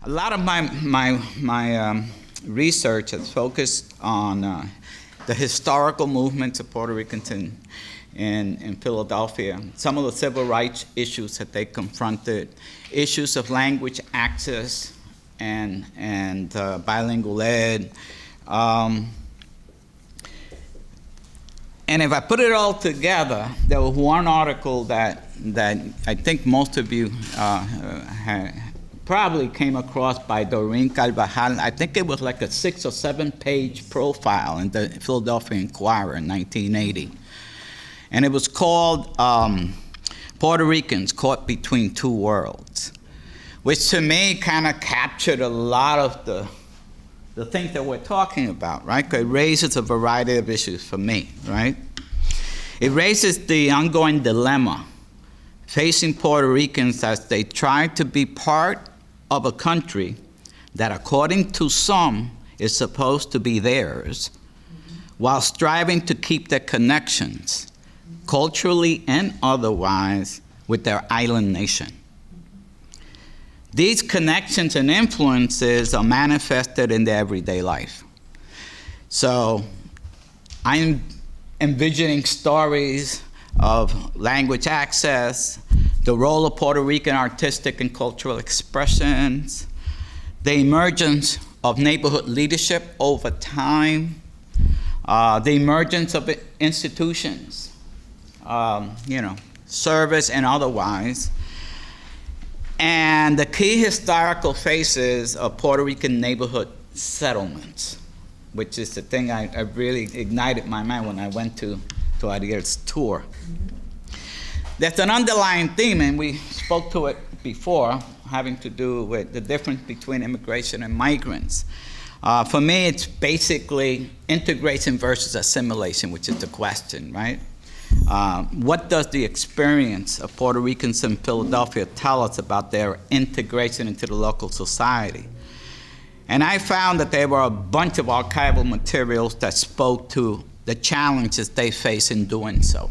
A lot of my research has focused on the historical movements of Puerto Ricans in Philadelphia, some of the civil rights issues that they confronted, issues of language access and bilingual ed. And if I put it all together, there was one article that I think most of you probably came across by Doreen Carvajal. I think it was like a 6 or 7 page profile in the Philadelphia Inquirer in 1980. And it was called Puerto Ricans Caught Between Two Worlds, which to me kind of captured a lot of the things that we're talking about, right? It raises a variety of issues for me, right? It raises the ongoing dilemma facing Puerto Ricans as they try to be part of a country that, according to some, is supposed to be theirs, while striving to keep their connections, culturally and otherwise, with their island nation. These connections and influences are manifested in their everyday life. So I'm envisioning stories of language access, the role of Puerto Rican artistic and cultural expressions, the emergence of neighborhood leadership over time, the emergence of institutions, service and otherwise, and the key historical phases of Puerto Rican neighborhood settlements, which is the thing I really ignited my mind when I went to Ariel's tour. There's an underlying theme, and we spoke to it before, having to do with the difference between immigration and migrants. For me, it's basically integration versus assimilation, which is the question, right? What does the experience of Puerto Ricans in Philadelphia tell us about their integration into the local society? And I found that there were a bunch of archival materials that spoke to the challenges they face in doing so,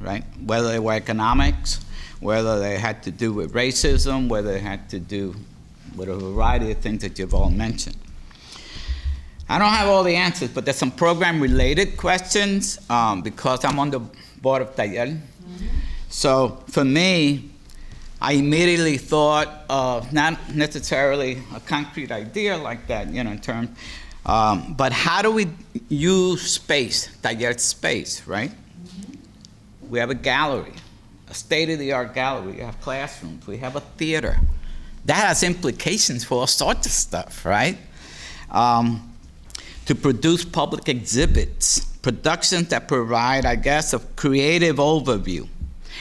right? Whether they were economics, whether they had to do with racism, whether they had to do with a variety of things that you've all mentioned. I don't have all the answers, but there's some program-related questions because I'm on the board of Taller. So for me, I immediately thought of not necessarily a concrete idea like that, in terms, but how do we use space, Taller space, right? We have a gallery, a state-of-the-art gallery. We have classrooms. We have a theater. That has implications for all sorts of stuff, right? To produce public exhibits, productions that provide, I guess, a creative overview.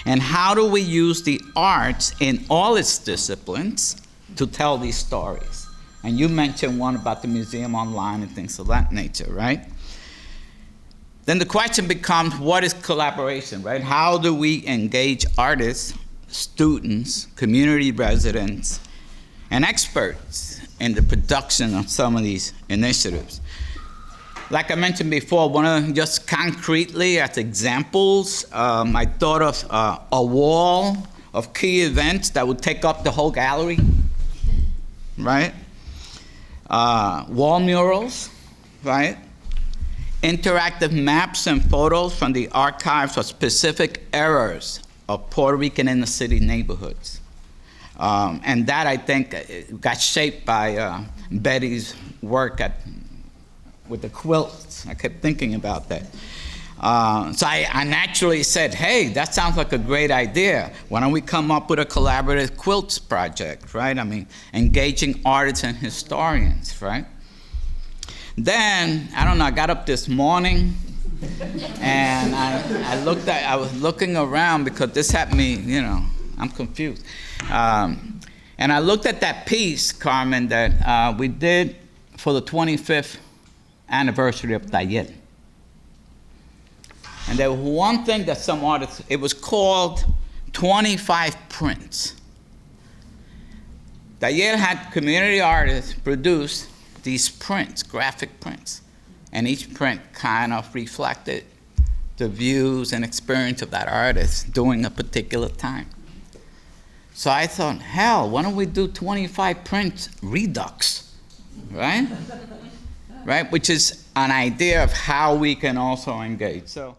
And how do we use the arts in all its disciplines to tell these stories? And you mentioned one about the museum online and things of that nature, right? Then the question becomes, what is collaboration, right? How do we engage artists, students, community residents, and experts in the production of some of these initiatives? Like I mentioned before, one of them, just concretely as examples, I thought of a wall of key events that would take up the whole gallery, right? Wall murals, right? Interactive maps and photos from the archives of specific eras of Puerto Rican inner city neighborhoods. And that, I think, got shaped by Betty's work with the quilts. I kept thinking about that. So I naturally said, hey, that sounds like a great idea. Why don't we come up with a collaborative quilts project, right? I mean, engaging artists and historians, right? Then, I don't know, I got up this morning and I was looking around because this had me, I'm confused. And I looked at that piece, Carmen, that we did for the 25th anniversary of Taller. And there was one thing that some artists, it was called 25 Prints. Taller had community artists produce these prints, graphic prints. And each print kind of reflected the views and experience of that artist during a particular time. So I thought, hell, why don't we do 25 print redux, right? Right, which is an idea of how we can also engage. So.